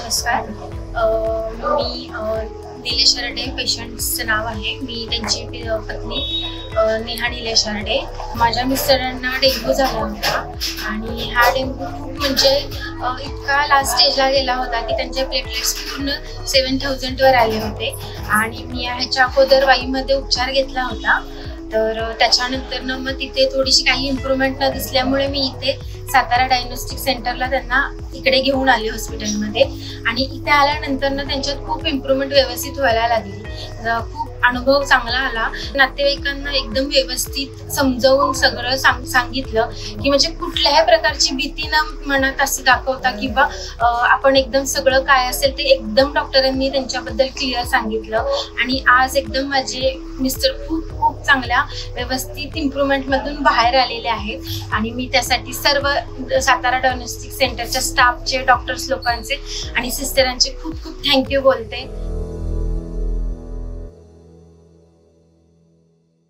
नमस्कार. मी निलेश हरडे पेशंटचं नाव आहे. मी त्यांची पत्नी नेहा निलेश हरडे. माझ्या मिस्टरांना डेंग्यू झाला होता आणि हा डेंग्यू खूप म्हणजे इतका लास्ट स्टेजला गेला होता की त्यांचे प्लेटलेट्स पूर्ण 7000वर आले होते आणि मी ह्याच्या अगोदर वाईमध्ये उपचार घेतला होता. तर त्याच्यानंतर मग तिथे थोडीशी काही इम्प्रूव्हमेंट न दिसल्यामुळे मी इथे सातारा डायग्नोस्टिक सेंटरला त्यांना इकडे घेऊन आले हॉस्पिटलमध्ये आणि इथे आल्यानंतर त्यांच्यात खूप इम्प्रूव्हमेंट व्यवस्थित व्हायला लागली. खूप अनुभव चांगला आला. नातेवाईकांना एकदम व्यवस्थित समजावून सगळं सांगितलं की म्हणजे कुठल्याही प्रकारची भीती न मनात असं दाखवता किंवा आपण एकदम सगळं काय असेल ते एकदम डॉक्टरांनी त्यांच्याबद्दल क्लिअर सांगितलं आणि आज एकदम माझे मिस्टर खूप खूप चांगल्या व्यवस्थित इम्प्रूव्हमेंटमधून बाहेर आलेले आहेत आणि मी त्यासाठी सर्व सातारा डायग्नोस्टिक सेंटरच्या स्टाफचे, डॉक्टर्स लोकांचे आणि सिस्टरांचे खूप खूप थँक्यू बोलते.